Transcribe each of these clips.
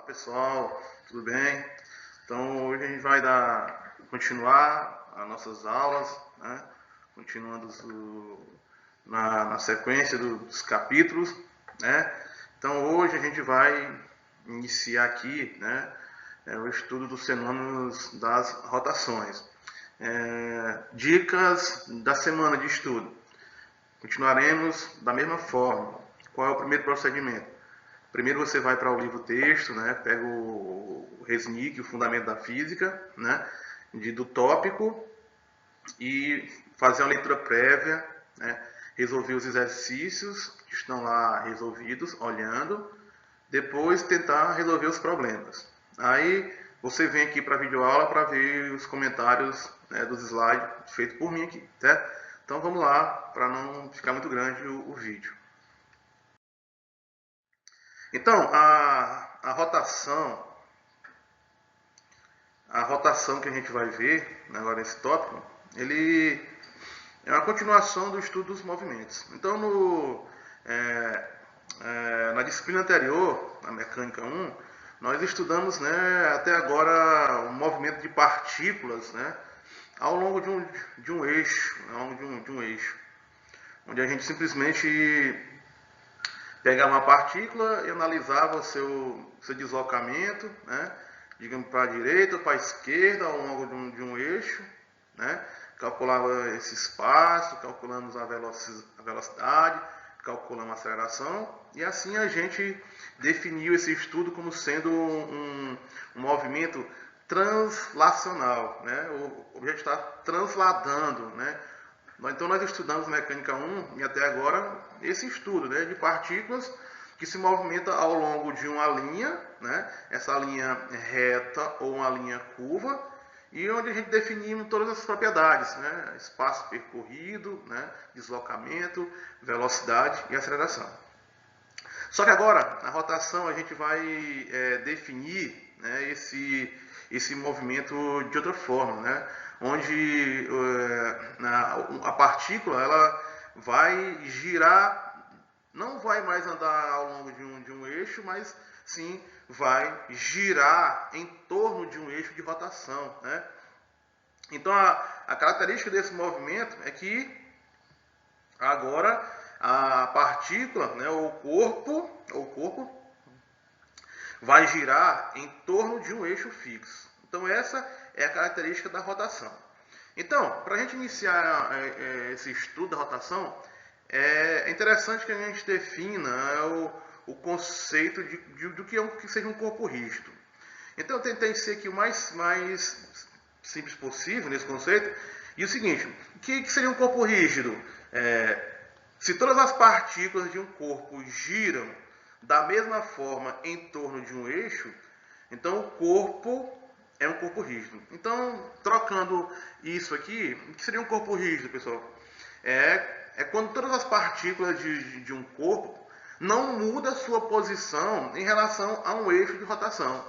Pessoal, tudo bem? Então hoje a gente vai continuar as nossas aulas, né? Continuando na sequência dos capítulos, né? Então hoje a gente vai iniciar aqui, né, o estudo dos fenômenos das rotações. Dicas da semana de estudo. Continuaremos da mesma forma. Qual é o primeiro procedimento? Primeiro você vai para o livro texto, né? Pega o Resnick, o Fundamento da Física, né? Do tópico e fazer uma leitura prévia, né? Resolver os exercícios que estão lá resolvidos, olhando. Depois tentar resolver os problemas. Aí você vem aqui para a videoaula para ver os comentários, né, dos slides feitos por mim aqui, certo? Então vamos lá, para não ficar muito grande o vídeo. Então, a rotação que a gente vai ver, né, agora nesse tópico, ele é uma continuação do estudo dos movimentos. Então, na disciplina anterior, na mecânica 1, nós estudamos, né, até agora o movimento de partículas, né, ao longo de um eixo, onde a gente simplesmente pegava uma partícula e analisava o seu deslocamento, né, digamos, para a direita ou para a esquerda ao longo de um eixo, né, calculava esse espaço, calculamos a velocidade, calculamos a aceleração, e assim a gente definiu esse estudo como sendo um movimento translacional, né? O objeto está transladando, né? Então nós estudamos mecânica 1 e até agora esse estudo, né, de partículas que se movimentam ao longo de uma linha, né, essa linha reta ou uma linha curva, e onde a gente definimos todas as propriedades, né, espaço percorrido, né, deslocamento, velocidade e aceleração. Só que agora, na rotação, a gente vai definir, né, esse movimento de outra forma, né, onde a partícula ela vai girar, não vai mais andar ao longo de um eixo, mas sim vai girar em torno de um eixo de rotação, né? Então a característica desse movimento é que agora a partícula, né, o corpo vai girar em torno de um eixo fixo. Então essa é a característica da rotação. Então, para a gente iniciar esse estudo da rotação, é interessante que a gente defina o conceito do que seja um corpo rígido. Então eu tentei ser aqui o mais simples possível nesse conceito. E o seguinte, o que seria um corpo rígido? Se todas as partículas de um corpo giram da mesma forma em torno de um eixo, então o corpo é um corpo rígido. Então, trocando isso aqui, o que seria um corpo rígido, pessoal? É quando todas as partículas de um corpo não mudam a sua posição em relação a um eixo de rotação.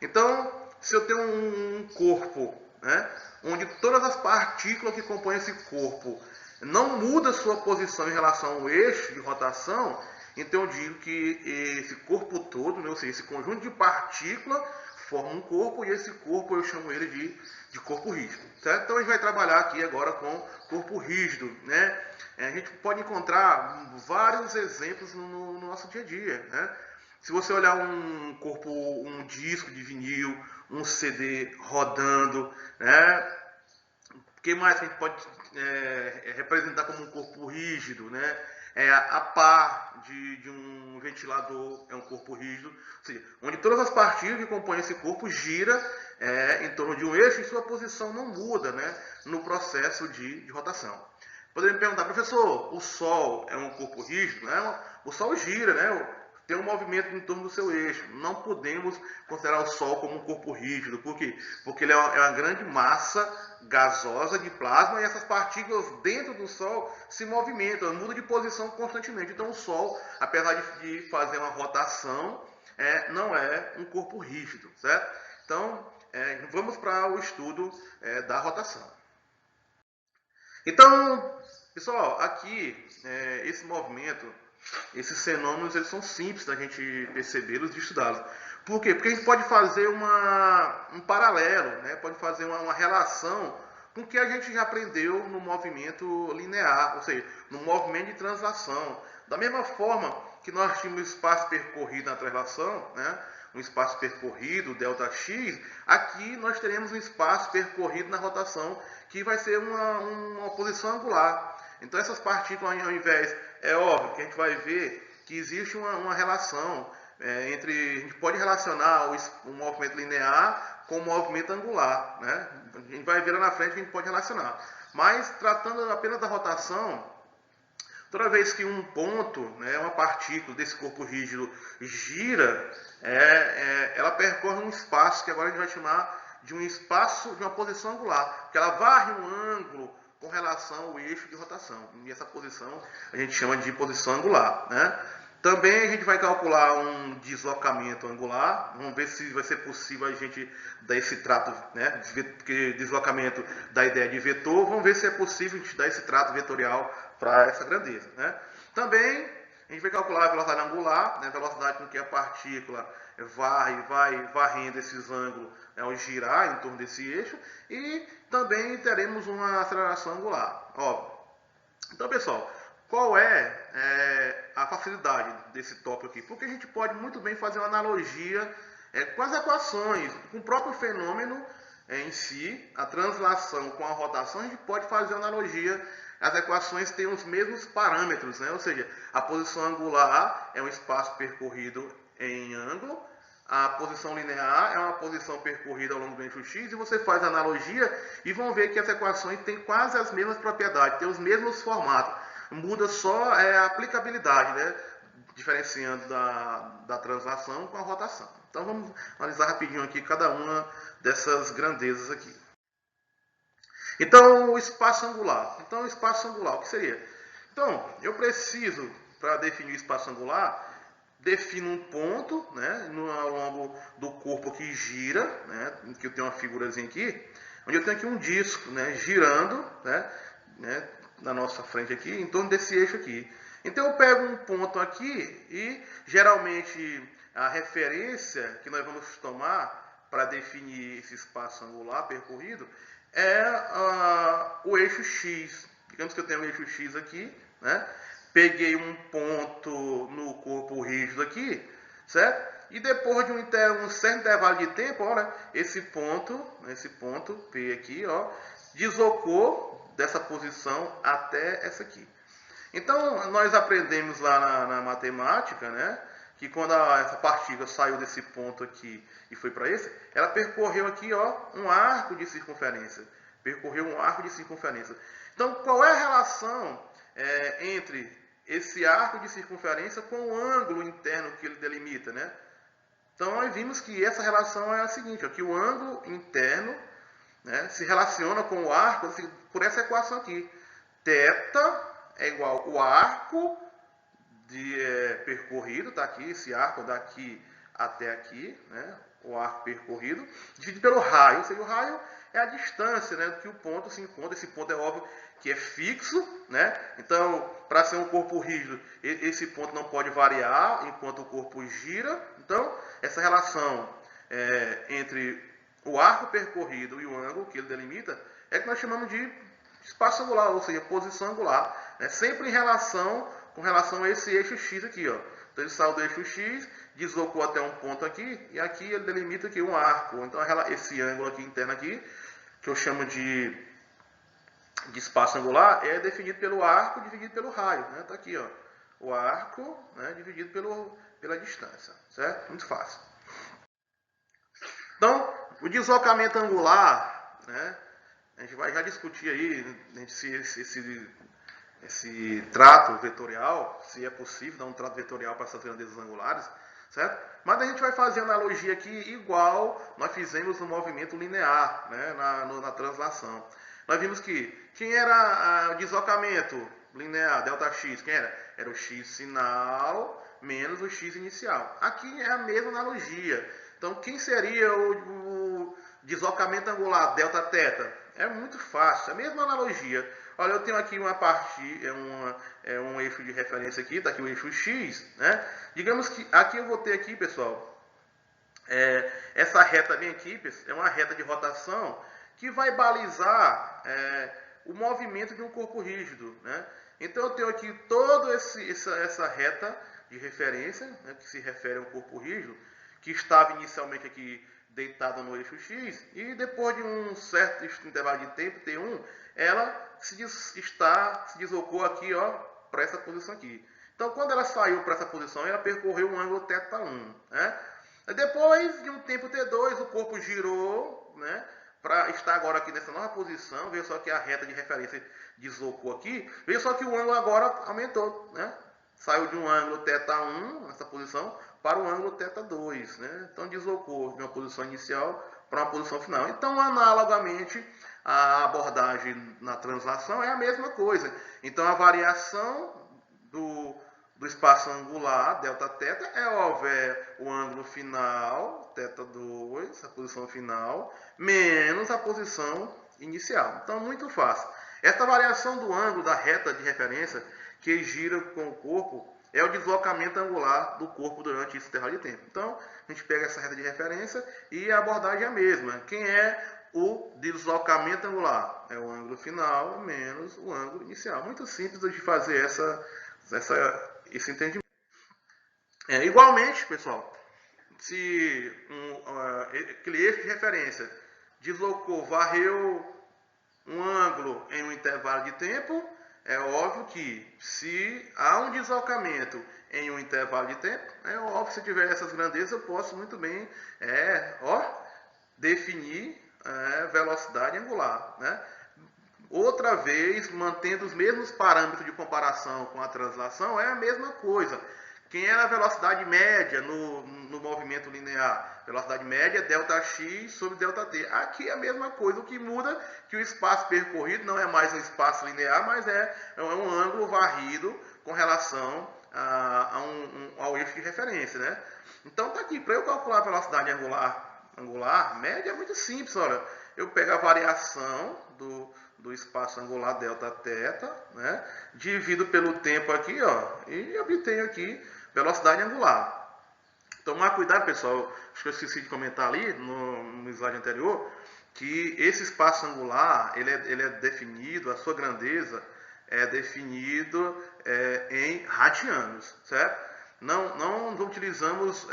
Então, se eu tenho um corpo, né, onde todas as partículas que compõem esse corpo não mudam a sua posição em relação ao eixo de rotação, então eu digo que esse corpo todo, né, ou seja, esse conjunto de partículas forma um corpo, e esse corpo eu chamo ele de corpo rígido, certo? Então a gente vai trabalhar aqui agora com corpo rígido, né? A gente pode encontrar vários exemplos no nosso dia a dia, né? Se você olhar um disco de vinil, um CD rodando, né? O que mais que a gente pode representar como um corpo rígido, né? A pá de um ventilador é um corpo rígido, ou seja, onde todas as partículas que compõem esse corpo giram em torno de um eixo e sua posição não muda, né, no processo de rotação. Poderia me perguntar, professor, o Sol é um corpo rígido? Né? O Sol gira, né? Tem um movimento em torno do seu eixo. Não podemos considerar o Sol como um corpo rígido. Por quê? Porque ele é uma grande massa gasosa de plasma e essas partículas dentro do Sol se movimentam, mudam de posição constantemente. Então o Sol, apesar de fazer uma rotação, não é um corpo rígido, certo? Então vamos para o estudo da rotação. Então, pessoal, aqui esse movimento, esses fenômenos, eles são simples da gente percebê-los e estudá-los. Por quê? Porque a gente pode fazer um paralelo, né? Pode fazer uma relação com o que a gente já aprendeu no movimento linear, ou seja, no movimento de translação. Da mesma forma que nós tínhamos espaço percorrido na translação, né? Um espaço percorrido, ΔX, aqui nós teremos um espaço percorrido na rotação, que vai ser uma posição angular. Então essas partículas, ao invés, é óbvio que a gente vai ver que existe uma relação entre, a gente pode relacionar o movimento linear com o movimento angular, né? A gente vai ver lá na frente que a gente pode relacionar. Mas tratando apenas da rotação, toda vez que um ponto, né, uma partícula desse corpo rígido gira, ela percorre um espaço que agora a gente vai chamar de um espaço de uma posição angular, porque ela varre um ângulo com relação ao eixo de rotação. E essa posição a gente chama de posição angular, né? Também a gente vai calcular um deslocamento angular. Vamos ver se vai ser possível a gente dar esse trato, né? Porque deslocamento da ideia de vetor. Vamos ver se é possível a gente dar esse trato vetorial para essa grandeza, né? Também a gente vai calcular a velocidade angular, né? A velocidade com que a partícula vai varrendo esses ângulos, né, ao girar em torno desse eixo. E também teremos uma aceleração angular. Óbvio. Então, pessoal, qual é a facilidade desse tópico aqui? Porque a gente pode muito bem fazer uma analogia com as equações, com o próprio fenômeno em si, a translação com a rotação, a gente pode fazer uma analogia. As equações têm os mesmos parâmetros, né? Ou seja, a posição angular é um espaço percorrido em ângulo, a posição linear é uma posição percorrida ao longo do eixo x, e você faz a analogia e vão ver que as equações têm quase as mesmas propriedades, têm os mesmos formatos. Muda só a aplicabilidade, né? Diferenciando da translação com a rotação. Então vamos analisar rapidinho aqui cada uma dessas grandezas aqui. Então o espaço angular. Então o espaço angular, o que seria? Então eu preciso, para definir o espaço angular, defino um ponto, né, ao longo do corpo que gira, né, que eu tenho uma figurazinha aqui, onde eu tenho aqui um disco, né, girando, né, na nossa frente aqui, em torno desse eixo aqui. Então eu pego um ponto aqui e geralmente a referência que nós vamos tomar para definir esse espaço angular percorrido é o eixo x. Digamos que eu tenho o eixo x aqui, né? Peguei um ponto no corpo rígido aqui, certo? E depois de um certo intervalo de tempo, olha, esse ponto P aqui, ó, deslocou dessa posição até essa aqui. Então, nós aprendemos lá na matemática, né, que quando essa partícula saiu desse ponto aqui e foi para esse, ela percorreu aqui, ó, um arco de circunferência. Percorreu um arco de circunferência. Então, qual é a relação entre esse arco de circunferência com o ângulo interno que ele delimita, né? Então, nós vimos que essa relação é a seguinte, ó, que o ângulo interno, né, se relaciona com o arco assim, por essa equação aqui. Θ é igual ao arco percorrido, tá aqui, esse arco daqui até aqui, né, o arco percorrido, dividido pelo raio, ou seja, o raio é a distância, né, que o ponto se encontra. Esse ponto é óbvio que é fixo, né? Então, para ser um corpo rígido, esse ponto não pode variar enquanto o corpo gira. Então, essa relação entre o arco percorrido e o ângulo que ele delimita é que nós chamamos de espaço angular, ou seja, posição angular, né? Sempre com relação a esse eixo x aqui, ó. Então, ele saiu do eixo x, deslocou até um ponto aqui, e aqui ele delimita aqui um arco. Então, esse ângulo aqui interno aqui, que eu chamo de espaço angular, é definido pelo arco dividido pelo raio, né? Tá aqui, ó, o arco, né, dividido pela distância, certo? Muito fácil. Então, o deslocamento angular, né, a gente vai já discutir aí esse trato vetorial, se é possível dar um trato vetorial para essas grandezas angulares, certo? Mas a gente vai fazer analogia aqui igual nós fizemos no movimento linear, né, na translação. Nós vimos que quem era o deslocamento linear, ΔX, quem era? Era o x sinal menos o x inicial. Aqui é a mesma analogia. Então, quem seria o deslocamento angular, Δθ? É muito fácil, é a mesma analogia. Olha, eu tenho aqui uma um eixo de referência aqui, está aqui o eixo x, né? Digamos que aqui eu vou ter aqui, pessoal, Essa reta bem aqui, é uma reta de rotação que vai balizar o movimento de um corpo rígido, né? Então eu tenho aqui toda essa reta de referência, né, que se refere ao corpo rígido, que estava inicialmente aqui deitada no eixo X, e depois de um certo intervalo de tempo, T1, ela se deslocou aqui, para essa posição aqui. Então, quando ela saiu para essa posição, ela percorreu um ângulo θ1, né? Depois de um tempo T2, o corpo girou, né, para estar agora aqui nessa nova posição. Veja só que a reta de referência deslocou aqui. Veja só que o ângulo agora aumentou, né? Saiu de um ângulo θ1, nessa posição, para o ângulo θ2, né? Então deslocou de uma posição inicial para uma posição final. Então, analogamente, a abordagem na translação é a mesma coisa. Então, a variação do espaço angular, Δθ, é óbvio, o ângulo final, θ2, a posição final, menos a posição inicial. Então, muito fácil. Esta variação do ângulo da reta de referência que gira com o corpo é o deslocamento angular do corpo durante esse intervalo de tempo. Então, a gente pega essa reta de referência e a abordagem é a mesma. Quem é o deslocamento angular? É o ângulo final menos o ângulo inicial. Muito simples de fazer esse entendimento. Igualmente, pessoal, se aquele eixo de referência deslocou, varreu um ângulo em um intervalo de tempo, é óbvio que se há um deslocamento em um intervalo de tempo, é óbvio que se tiver essas grandezas eu posso muito bem definir velocidade angular, né? Outra vez, mantendo os mesmos parâmetros de comparação com a translação, é a mesma coisa. Quem é a velocidade média no movimento linear? Velocidade média é ΔX sobre ΔT. Aqui é a mesma coisa. O que muda é que o espaço percorrido não é mais um espaço linear, mas é um ângulo varrido com relação ao eixo de referência, né? Então está aqui. Para eu calcular a velocidade angular média é muito simples. Olha, eu pego a variação do espaço angular Δθ, né? Divido pelo tempo aqui, e obtenho aqui velocidade angular. Tomar cuidado, pessoal, acho que eu esqueci de comentar ali no slide anterior, que esse espaço angular, ele é definido, a sua grandeza é definido em radianos, certo? Não utilizamos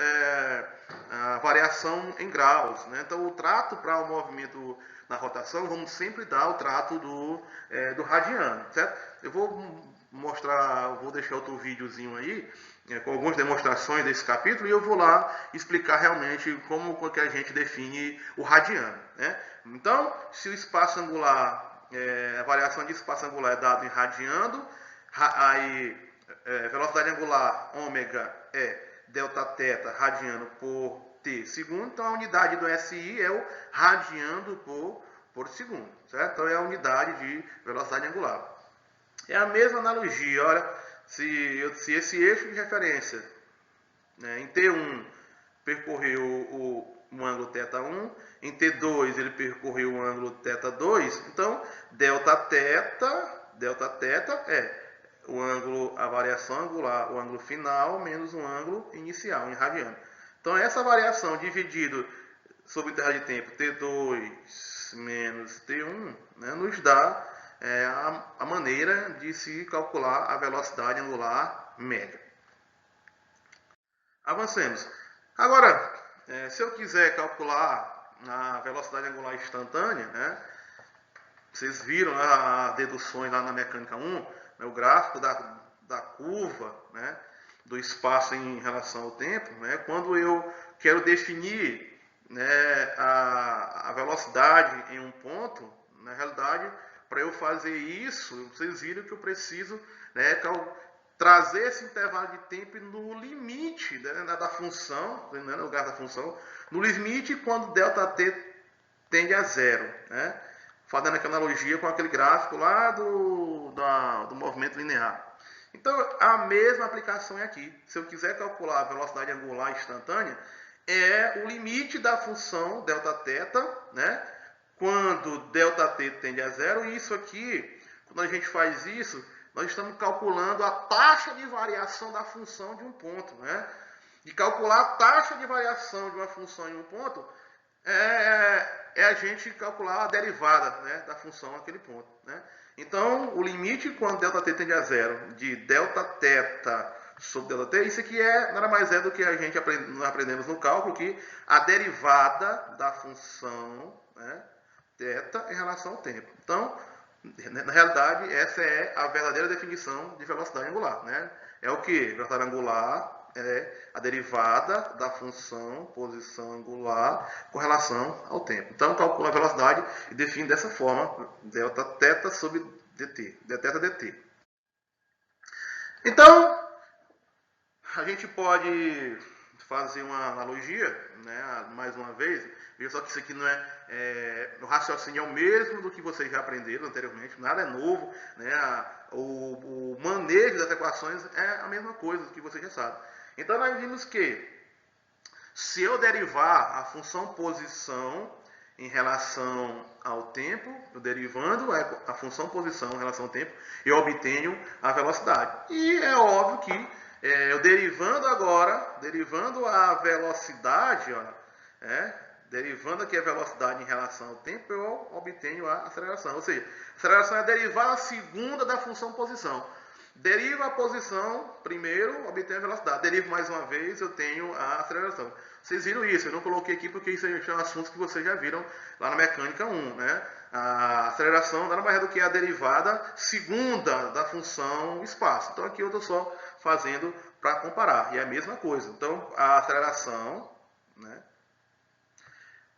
a variação em graus, né? Então, o trato para o movimento na rotação, vamos sempre dar o trato do radiano, certo? Eu vou deixar outro videozinho aí, com algumas demonstrações desse capítulo, e eu vou lá explicar realmente como que a gente define o radiano, né? Então, se o espaço angular, a variação de espaço angular é dado em radiano, aí velocidade angular ômega é Δθ radiano por t segundo, então a unidade do SI é o radiano por segundo, certo? Então é a unidade de velocidade angular. É a mesma analogia, olha, se esse eixo de referência, né, em T1 percorreu um ângulo θ1, em T2 ele percorreu um ângulo θ2, então Δθ é o ângulo, a variação angular, o ângulo final menos o ângulo inicial em radiano. Então essa variação dividido sobre o intervalo de tempo T2 menos T1, né, nos dá a maneira de se calcular a velocidade angular média. Avancemos. Agora, se eu quiser calcular a velocidade angular instantânea, né, vocês viram as deduções lá na mecânica 1, né, o gráfico da curva, né, do espaço em relação ao tempo, né, quando eu quero definir, né, a velocidade em um ponto, na realidade, para eu fazer isso, vocês viram que eu preciso, né, trazer esse intervalo de tempo no limite, né, da função, né, no lugar da função, no limite quando ΔT tende a zero, né, fazendo aquela analogia com aquele gráfico lá do movimento linear. Então, a mesma aplicação é aqui. Se eu quiser calcular a velocidade angular instantânea, é o limite da função Δθ, né, quando ΔT tende a zero. E isso aqui, quando a gente faz isso, nós estamos calculando a taxa de variação da função de um ponto, né? E calcular a taxa de variação de uma função em um ponto é a gente calcular a derivada, né, da função naquele ponto. Né? Então, o limite quando ΔT tende a zero de Δθ sobre ΔT, isso aqui nada mais é do que a gente nós aprendemos no cálculo, que a derivada da função, né, θ em relação ao tempo. Então, na realidade, essa é a verdadeira definição de velocidade angular. Né? É o que? Velocidade angular é a derivada da função posição angular com relação ao tempo. Então, calcula a velocidade e define dessa forma, Δθ sobre dt, dθ/dt. Então, a gente pode fazer uma analogia, né, mais uma vez. Veja só que isso aqui não o raciocínio é o mesmo do que vocês já aprenderam anteriormente, nada é novo, né, o manejo das equações é a mesma coisa do que vocês já sabem. Então nós vimos que se eu derivar a função posição em relação ao tempo, eu derivando a função posição em relação ao tempo, eu obtenho a velocidade. E é óbvio que eu derivando a velocidade, ó, derivando aqui a velocidade em relação ao tempo, eu obtenho a aceleração. Ou seja, a aceleração é derivar a segunda da função posição. Derivo a posição primeiro, obtenho a velocidade. Derivo mais uma vez, eu tenho a aceleração. Vocês viram isso, eu não coloquei aqui porque isso são assuntos que vocês já viram lá na mecânica 1. Né? A aceleração nada mais é do que a derivada segunda da função espaço. Então aqui eu estou só fazendo para comparar. E é a mesma coisa. Então a aceleração, né,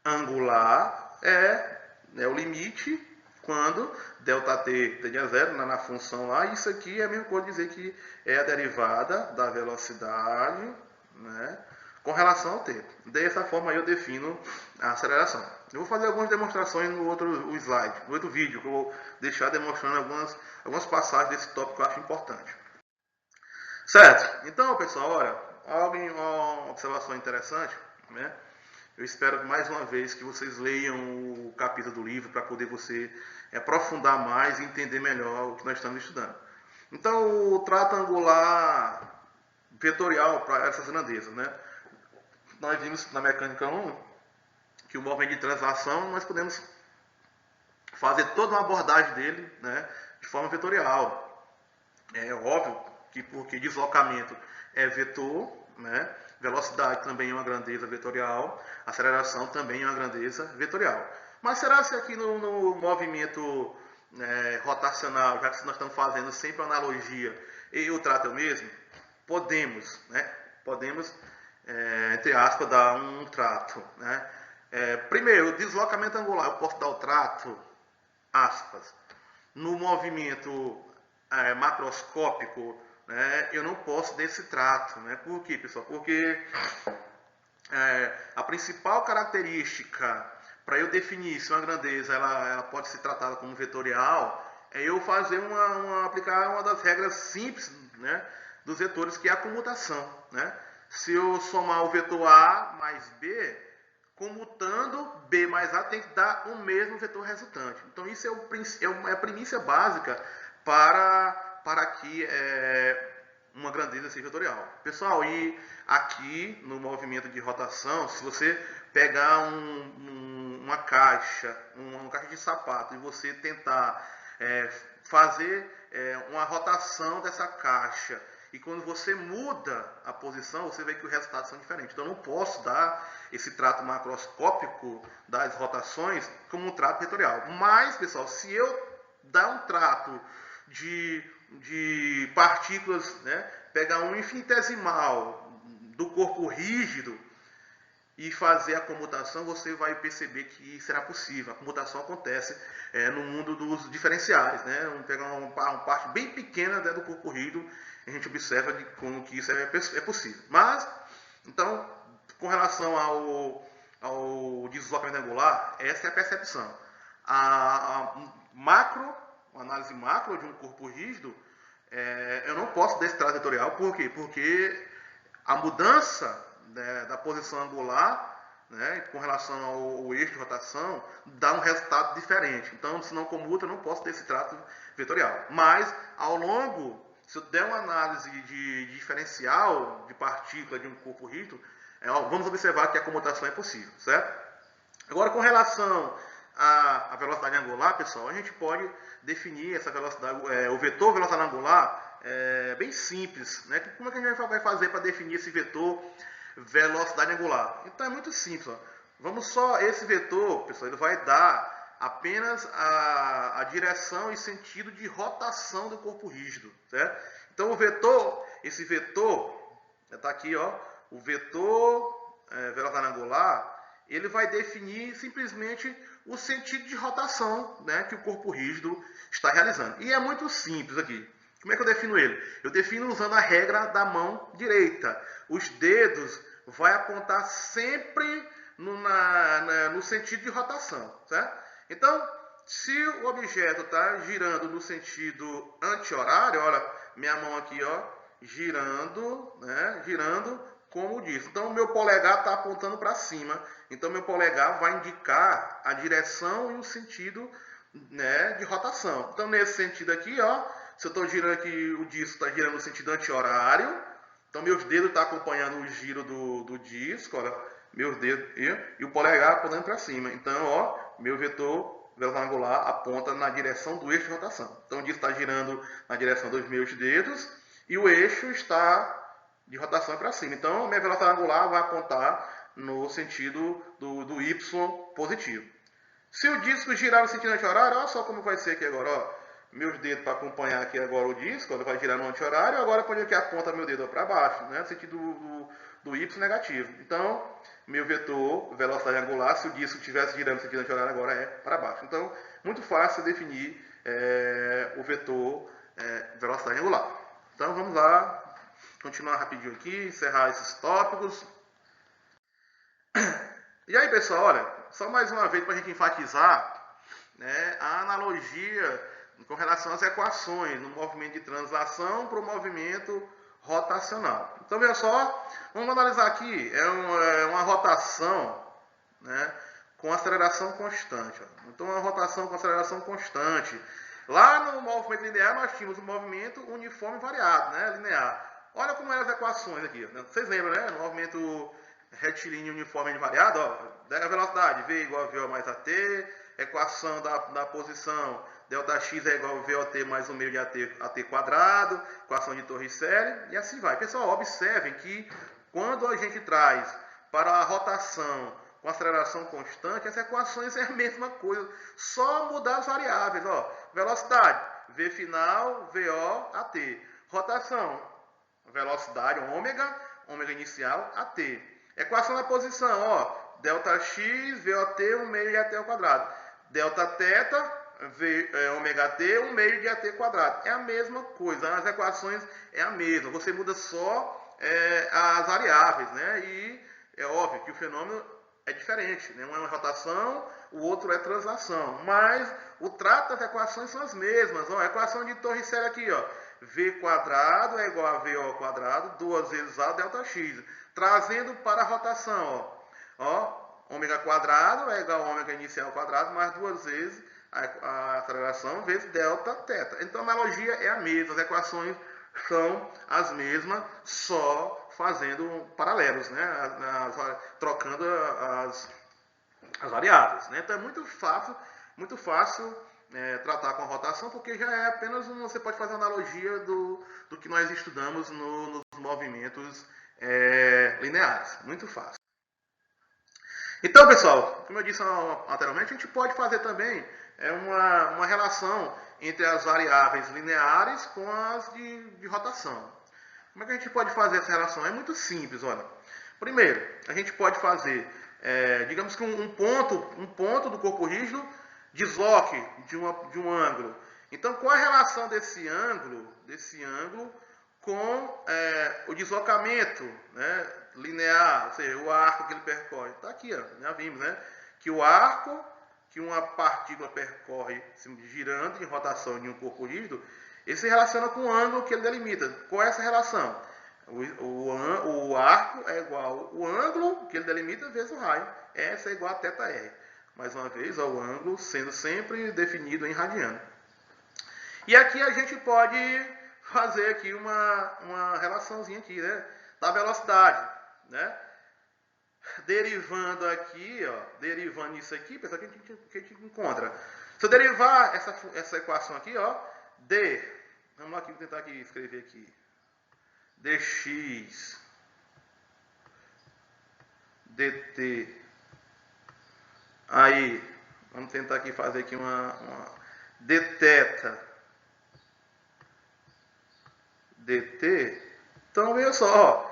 angular é o limite quando ΔT tende a zero na função lá. Isso aqui é a mesma coisa dizer que é a derivada da velocidade, né, com relação ao tempo. Dessa forma eu defino a aceleração. Eu vou fazer algumas demonstrações no outro slide, no outro vídeo, que eu vou deixar demonstrando algumas passagens desse tópico que eu acho importante. Certo? Então, pessoal, olha, uma observação interessante, né? Eu espero mais uma vez que vocês leiam o capítulo do livro para poder você aprofundar mais e entender melhor o que nós estamos estudando. Então, o trato angular vetorial para essas grandezas, né? Nós vimos na mecânica 1 que o movimento de translação nós podemos fazer toda uma abordagem dele, né, de forma vetorial. É óbvio que porque deslocamento é vetor, né, velocidade também é uma grandeza vetorial, aceleração também é uma grandeza vetorial. Mas será que aqui no movimento rotacional, já que nós estamos fazendo sempre uma analogia, e o trato é o mesmo? Podemos, né? Podemos, entre aspas, dar um trato. Né? Primeiro, o deslocamento angular, eu posso dar o trato, aspas, no movimento macroscópico, né, eu não posso desse trato. Né? Por quê, pessoal? Porque a principal característica para eu definir se uma grandeza ela pode ser tratada como vetorial é eu fazer aplicar uma das regras simples, né, dos vetores, que é a comutação. Né? Se eu somar o vetor A mais B, comutando B mais A tem que dar o mesmo vetor resultante. Então isso é a premissa básica para que uma grandeza seja vetorial. Pessoal, e aqui no movimento de rotação, se você pegar uma caixa de sapato e você tentar fazer uma rotação dessa caixa, e quando você muda a posição, você vê que os resultados são diferentes. Então eu não posso dar esse trato macroscópico das rotações como um trato vetorial. Mas, pessoal, se eu dar um trato de partículas, né, pegar um infinitesimal do corpo rígido e fazer a comutação, você vai perceber que será possível. A comutação acontece no mundo dos diferenciais. Né? Vamos pegar uma parte bem pequena do corpo rígido, a gente observa como que isso é possível. Mas, então, com relação ao deslocamento angular, essa é a percepção. A análise macro de um corpo rígido, eu não posso dar esse trato vetorial. Por quê? Porque a mudança, né, da posição angular, né, com relação ao eixo de rotação, dá um resultado diferente. Então, se não comuta, eu não posso ter esse trato vetorial. Mas, ao longo, se eu der uma análise de diferencial de partícula de um corpo rígido, vamos observar que a comutação é possível, certo? Agora, com relação à velocidade angular, pessoal, a gente pode definir essa velocidade, o vetor velocidade angular bem simples, né? Como é que a gente vai fazer para definir esse vetor velocidade angular? Então é muito simples, ó. Vamos só, esse vetor, pessoal, ele vai dar apenas a direção e sentido de rotação do corpo rígido, certo? Então o vetor, esse vetor, está aqui, ó, o vetor velocidade angular, ele vai definir simplesmente o sentido de rotação, né, que o corpo rígido está realizando. E é muito simples aqui. Como é que eu defino ele? Eu defino usando a regra da mão direita. Os dedos vão apontar sempre no sentido de rotação, certo? Então, se o objeto está girando no sentido anti-horário, olha, minha mão aqui, ó, girando, né, girando como diz. Então, o meu polegar está apontando para cima. Então, meu polegar vai indicar a direção e o sentido, né, de rotação. Então, nesse sentido aqui, ó, se eu estou girando aqui, o disco está girando no sentido anti-horário. Então, meus dedos estão acompanhando o giro do disco, olha, meus dedos e o polegar apontando para cima. Então, ó, meu vetor velocidade angular aponta na direção do eixo de rotação. Então, o disco está girando na direção dos meus dedos e o eixo está de rotação para cima. Então, a minha velocidade angular vai apontar no sentido do Y positivo. Se o disco girar no sentido anti-horário, olha só como vai ser aqui agora, ó. Meus dedos para acompanhar aqui agora o disco, ele vai girar no anti-horário, agora quando ele aponta meu dedo para baixo, né, no sentido do Y negativo. Então, meu vetor velocidade angular, se o disco estivesse girando no sentido anti-horário, agora é para baixo. Então, muito fácil definir o vetor velocidade angular. Então, vamos lá, continuar rapidinho aqui, encerrar esses tópicos. E aí, pessoal, olha, só mais uma vez para a gente enfatizar, né, a analogia com relação às equações no movimento de translação para o movimento rotacional. Então, veja só, vamos analisar aqui, uma rotação, né, com aceleração constante. Ó. Então, uma rotação com aceleração constante. Lá no movimento linear, nós tínhamos um movimento uniforme variado, né, linear. Olha como eram as equações aqui. Né? Vocês lembram, né? No movimento retilíneo uniforme variado, ó, a velocidade V igual a VO mais AT, equação da posição ΔX é igual a VOT mais 1 meio de AT quadrado, equação de Torricelli, e assim vai. Pessoal, observem que quando a gente traz para a rotação com aceleração constante, as equações é a mesma coisa, só mudar as variáveis. Ó, velocidade, V final, VO, AT. Rotação, velocidade, ômega inicial, AT. Equação da posição, ó, ΔX, VOT, 1 meio de AT ao quadrado. Delta θ, ômega t, 1 meio de AT quadrado. É a mesma coisa, as equações é a mesma. Você muda só as variáveis, né? E é óbvio que o fenômeno é diferente, né? Um é uma rotação, o outro é translação. Mas o trato das equações são as mesmas. Ó, a equação de Torricelli aqui, ó. V quadrado é igual a VO quadrado, 2 vezes A ΔX. Trazendo para a rotação, ó, ômega quadrado é igual a ômega inicial quadrado, mais 2 vezes a aceleração vezes delta θ. Então a analogia é a mesma, as equações são as mesmas, só fazendo paralelos, né? Trocando as variáveis. Né? Então é muito fácil tratar com a rotação, porque já é apenas você pode fazer analogia do que nós estudamos nos movimentos lineares. Muito fácil. Então, pessoal, como eu disse anteriormente, a gente pode fazer também uma relação entre as variáveis lineares com as de rotação. Como é que a gente pode fazer essa relação? É muito simples, olha. Primeiro, a gente pode fazer, digamos que um ponto do corpo rígido desloque de um ângulo. Então, qual é a relação desse ângulo com o deslocamento, né, linear, ou seja, o arco que ele percorre? Está aqui, ó, já vimos, né? Que o arco que uma partícula percorre girando em rotação de um corpo rígido, ele se relaciona com o ângulo que ele delimita. Qual é essa relação? O arco é igual ao ângulo que ele delimita vezes o raio. Essa é igual a θr. Mais uma vez, ó, o ângulo sendo sempre definido em radiano. E aqui a gente pode fazer aqui uma relaçãozinha aqui, né? Da velocidade, né? Derivando aqui, ó, derivando isso aqui, pessoal, que a gente encontra. Se eu derivar essa equação aqui, ó, vamos lá aqui, vou tentar aqui escrever aqui, dx dt, aí, vamos tentar aqui fazer aqui uma dθ dt, então veja só, ó,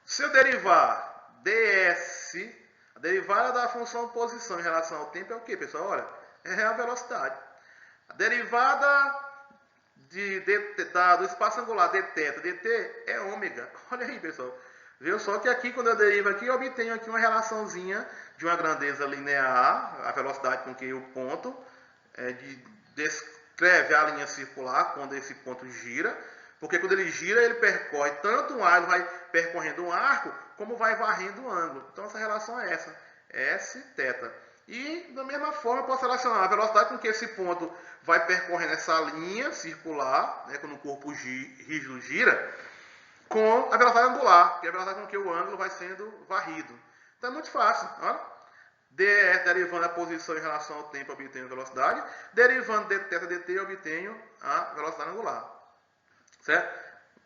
se eu derivar ds, a derivada da função posição em relação ao tempo é o que, pessoal? Olha, é a velocidade. A derivada do espaço angular dθ dt é ômega. Olha aí, pessoal. Viu só que aqui, quando eu derivo aqui, eu obtenho aqui uma relaçãozinha de uma grandeza linear, a velocidade com que o ponto descreve a linha circular quando esse ponto gira. Porque quando ele gira, ele percorre tanto um arco, vai percorrendo um arco, como vai varrendo o ângulo. Então essa relação é essa, S θ. E da mesma forma eu posso relacionar a velocidade com que esse ponto vai percorrendo essa linha circular, né, quando o corpo rígido gira, com a velocidade angular, que é a velocidade com que o ângulo vai sendo varrido. Então é muito fácil. Olha. Derivando a posição em relação ao tempo, eu obtenho a velocidade. Derivando dθ dt, eu obtenho a velocidade angular. Certo?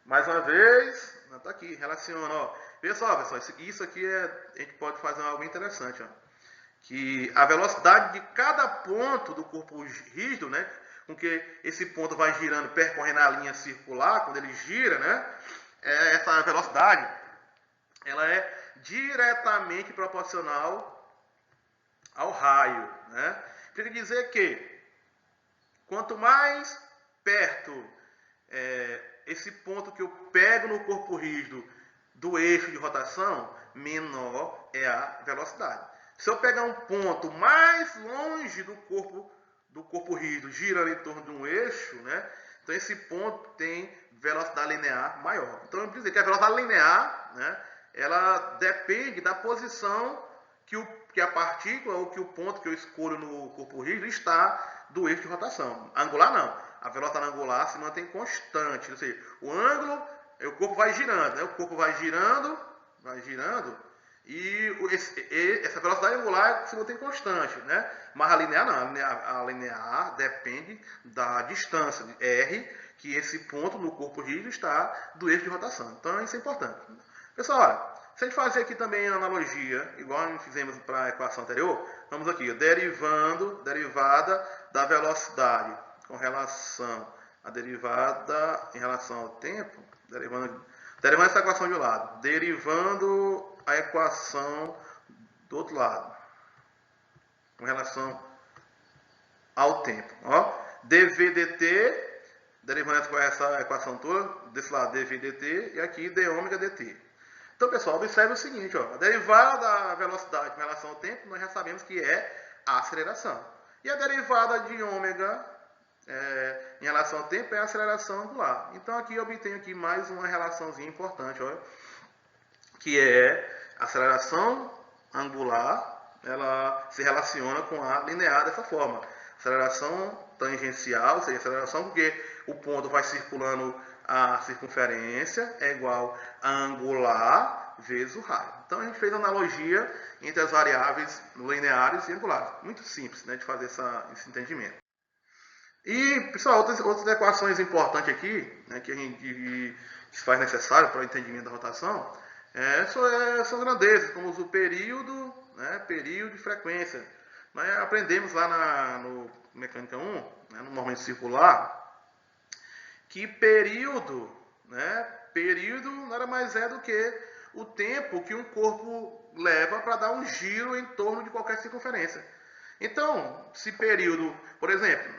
Mais uma vez, está aqui, relaciona, ó. Pessoal, isso aqui a gente pode fazer algo interessante, ó. Que a velocidade de cada ponto do corpo rígido, né, com que esse ponto vai girando, percorrendo a linha circular, quando ele gira, né, essa velocidade, ela é diretamente proporcional ao raio, né? Quer dizer que quanto mais perto esse ponto que eu pego no corpo rígido do eixo de rotação, menor é a velocidade. Se eu pegar um ponto mais longe do corpo rígido, girando em torno de um eixo, né, então esse ponto tem velocidade linear maior. Então, eu dizer que a velocidade linear, né, ela depende da posição que a partícula ou que o ponto que eu escolho no corpo rígido está do eixo de rotação. Angular não. A velocidade angular se mantém constante. Ou seja, o ângulo, o corpo vai girando, né? O corpo vai girando, e essa velocidade angular se mantém constante, né? Mas a linear não. A linear depende da distância de R, que esse ponto no corpo rígido está do eixo de rotação. Então isso é importante. Pessoal, olha, se a gente fazer aqui também a analogia, igual a gente fizemos para a equação anterior, vamos aqui, derivada da velocidade com relação à derivada em relação ao tempo, derivando essa equação de um lado, derivando a equação do outro lado, com relação ao tempo. Ó, dv dt, derivando essa equação toda, desse lado dv dt, e aqui d ômega dt. Então, pessoal, observe o seguinte, ó, a derivada da velocidade com relação ao tempo, nós já sabemos que é a aceleração. E a derivada de ômega em relação ao tempo é a aceleração angular. Então, aqui eu obtenho aqui mais uma relaçãozinha importante, ó, que é a aceleração angular, ela se relaciona com a linear dessa forma. Aceleração tangencial, ou seja, aceleração porque o ponto vai circulando a circunferência é igual a angular vezes o raio. Então a gente fez analogia entre as variáveis lineares e angulares. Muito simples, né, de fazer esse entendimento. E, pessoal, outras equações importantes aqui, né, que a gente se faz necessário para o entendimento da rotação, são grandezas, como o período, né, período e frequência. Nós aprendemos lá no Mecânica 1, né, no movimento circular, que período nada mais é do que o tempo que um corpo leva para dar um giro em torno de qualquer circunferência. Então, se período, por exemplo,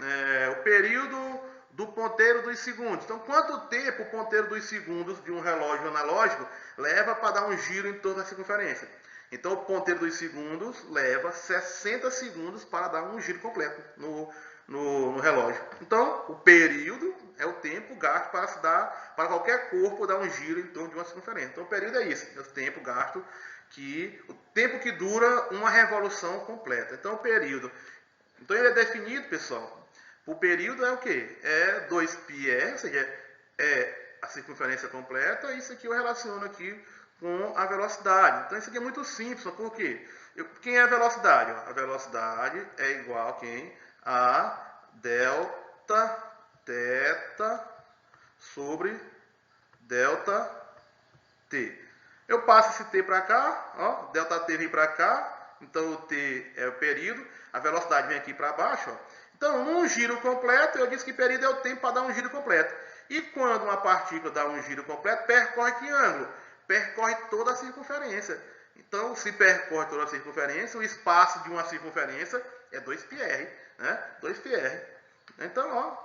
o período do ponteiro dos segundos. Então, quanto tempo o ponteiro dos segundos de um relógio analógico leva para dar um giro em torno da circunferência? Então, o ponteiro dos segundos leva 60 segundos para dar um giro completo no relógio. Então, o período é o tempo gasto para qualquer corpo dar um giro em torno de uma circunferência. Então, o período é isso, é o tempo gasto, o tempo que dura uma revolução completa. Então, o período. Então, ele é definido, pessoal. O período é o quê? É 2πr, ou seja, é a circunferência completa, e isso aqui eu relaciono aqui com a velocidade. Então isso aqui é muito simples, por quê? Quem é a velocidade? A velocidade é igual a quem? A delta θ sobre delta t. Eu passo esse t para cá, ó, delta t vem para cá, então o t é o período, a velocidade vem aqui para baixo, ó. Então, num giro completo, eu disse que período é o tempo para dar um giro completo. E quando uma partícula dá um giro completo, percorre que ângulo? Percorre toda a circunferência. Então, se percorre toda a circunferência, o espaço de uma circunferência é 2πr, né? 2πr. Então, ó,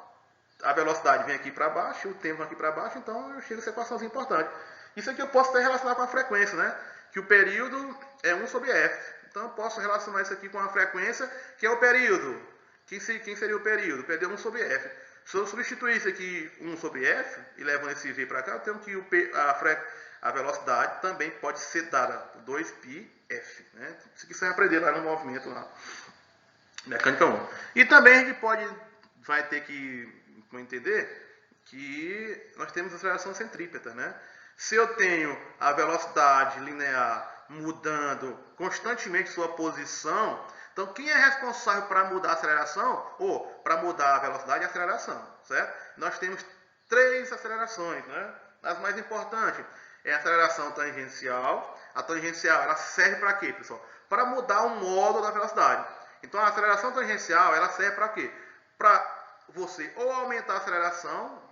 a velocidade vem aqui para baixo, o tempo vem aqui para baixo, então eu chego a essa equaçãozinha importante. Isso aqui eu posso até relacionar com a frequência, né? Que o período é 1 sobre f. Então eu posso relacionar isso aqui com a frequência, que é o período. Quem seria o período? O período é 1 sobre f. Se eu substituir isso aqui 1 sobre f, e levando esse v para cá, eu tenho que a velocidade também pode ser dada por 2πf. Né? Isso aqui você vai aprender lá no movimento, lá, mecânica 1. E também a gente vai ter que entender que nós temos a aceleração centrípeta, né? Se eu tenho a velocidade linear mudando constantemente sua posição, então quem é responsável para mudar a aceleração ou para mudar a velocidade e a aceleração, certo? Nós temos 3 acelerações, né? As mais importantes é a aceleração tangencial. A tangencial, ela serve para quê, pessoal? Para mudar o módulo da velocidade. Então a aceleração tangencial, ela serve para quê? Para você ou aumentar a aceleração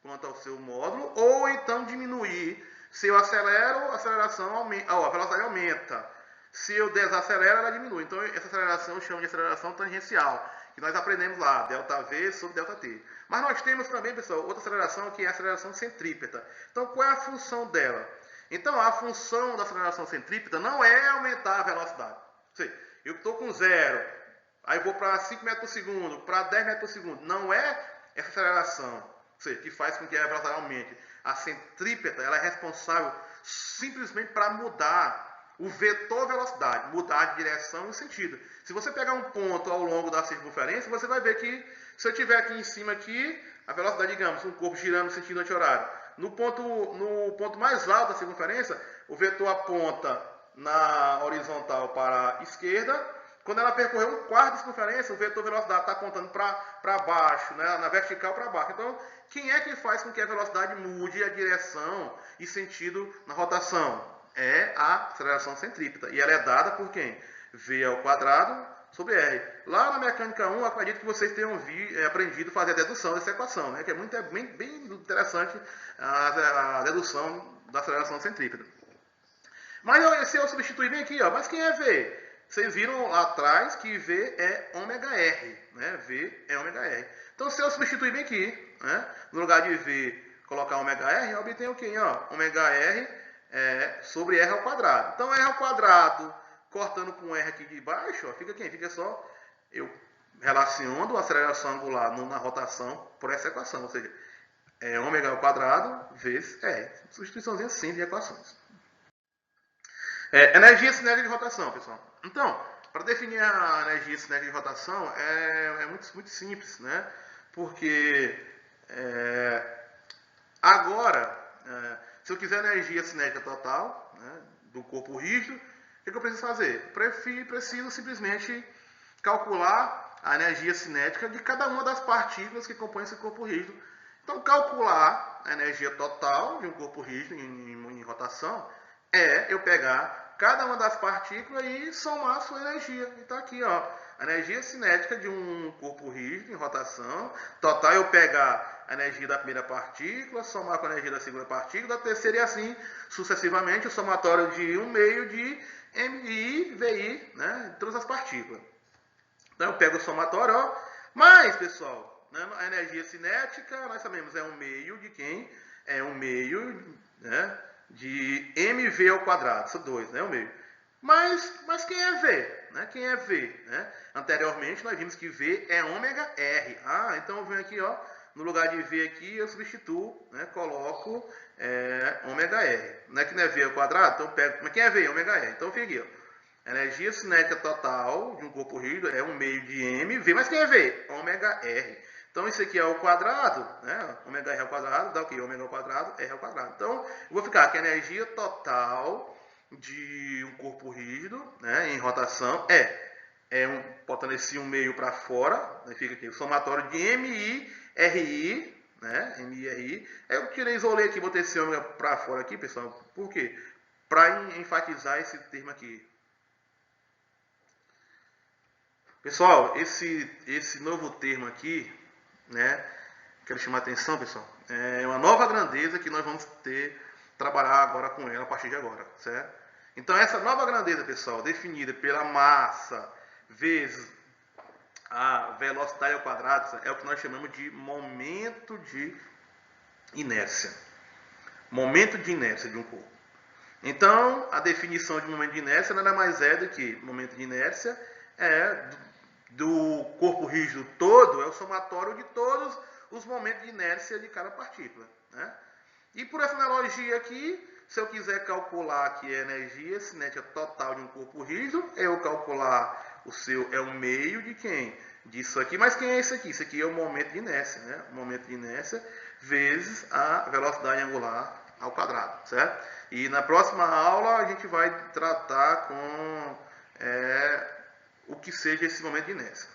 quanto ao seu módulo, ou então diminuir. Se eu acelero, a aceleração aumenta, a velocidade aumenta. Se eu desacelero, ela diminui. Então essa aceleração eu chamo de aceleração tangencial, que nós aprendemos lá, ΔV sobre ΔT. Mas nós temos também, pessoal, outra aceleração que é a aceleração centrípeta. Então qual é a função dela? Então a função da aceleração centrípeta não é aumentar a velocidade. Ou seja, eu estou com 0, aí eu vou para 5 metros por segundo, para 10 metros por segundo. Não é essa aceleração que faz com que a velocidade aumente. A centrípeta, ela é responsável simplesmente para mudar o vetor velocidade, mudar de direção e sentido. Se você pegar um ponto ao longo da circunferência, você vai ver que se eu estiver aqui em cima, aqui, a velocidade, digamos, um corpo girando no sentido anti-horário. No ponto mais alto da circunferência, o vetor aponta na horizontal para a esquerda. Quando ela percorreu um quarto da circunferência, o vetor velocidade está apontando para baixo, né? Na vertical para baixo. Então, quem é que faz com que a velocidade mude a direção e sentido na rotação? É a aceleração centrípeta. E ela é dada por quem? V ao quadrado sobre R. Lá na mecânica 1, eu acredito que vocês tenham aprendido a fazer a dedução dessa equação, né? Que é bem interessante a dedução da aceleração centrípeta. Mas se eu substituir bem aqui, ó, mas quem é V? Vocês viram lá atrás que V é ômega-R, né? V é ômega-R. Então, se eu substituir bem aqui, né? No lugar de V, colocar ômega-R, eu obtenho o quê? Ômega-R sobre R ao quadrado. Então, R ao quadrado, cortando com R aqui de baixo, ó, fica quem? Fica só, eu relaciono a aceleração angular na rotação por essa equação. Ou seja, é ômega ao quadrado vezes R. Substituiçãozinha simples de equações. Energia cinética de rotação, pessoal. Então, para definir a energia cinética de rotação é muito simples, né? Porque agora, se eu quiser energia cinética total, né, do corpo rígido, o que eu preciso fazer? Preciso simplesmente calcular a energia cinética de cada uma das partículas que compõem esse corpo rígido. Então, calcular a energia total de um corpo rígido em rotação é eu pegar cada uma das partículas e somar a sua energia. Então aqui, ó, a energia cinética de um corpo rígido em rotação total, eu pegar a energia da primeira partícula, somar com a energia da segunda partícula, da terceira e assim sucessivamente, o somatório de 1/2 de MI, VI, né, de todas as partículas. Então eu pego o somatório, ó, mas, pessoal, né, a energia cinética, nós sabemos, é 1/2 de quem? É 1/2, né, de mv ao quadrado, são 2, né, o meio. Mas quem é V? Né? Quem é V? Né? Anteriormente nós vimos que V é ômega R. Então eu venho aqui, ó, no lugar de V aqui eu substituo, né, coloco ômega R. Não é que não é V ao quadrado? Então eu pego, mas quem é V? Ômega R. Então fica aqui, ó. Energia cinética total de um corpo rígido é 1/2 de mv, mas quem é V? Ômega R. Então, isso aqui é o quadrado, né? Ômega R ao quadrado, dá o quê? Ômega ao quadrado, R ao quadrado. Então, eu vou ficar que a energia total de um corpo rígido, né, em rotação, botando esse 1 meio para fora, né, fica aqui o somatório de MI, né, MI. Eu tirei, isolei aqui, botei esse ômega para fora aqui, pessoal. Por quê? Para enfatizar esse termo aqui. Pessoal, esse novo termo aqui, né, quero chamar a atenção, pessoal, é uma nova grandeza que nós vamos trabalhar agora com ela a partir de agora, certo? Então, essa nova grandeza, pessoal, definida pela massa vezes a velocidade ao quadrado, é o que nós chamamos de momento de inércia. Momento de inércia de um corpo. Então, a definição de momento de inércia nada mais é do que momento de inércia do corpo rígido todo, é o somatório de todos os momentos de inércia de cada partícula, né? E por essa analogia aqui, se eu quiser calcular aqui a energia cinética total de um corpo rígido, eu calcular o seu é um meio de quem? Disso aqui. Mas quem é isso aqui? Isso aqui é o momento de inércia, né? O momento de inércia vezes a velocidade angular ao quadrado, certo? E na próxima aula a gente vai tratar com o que seja esse momento de inércia.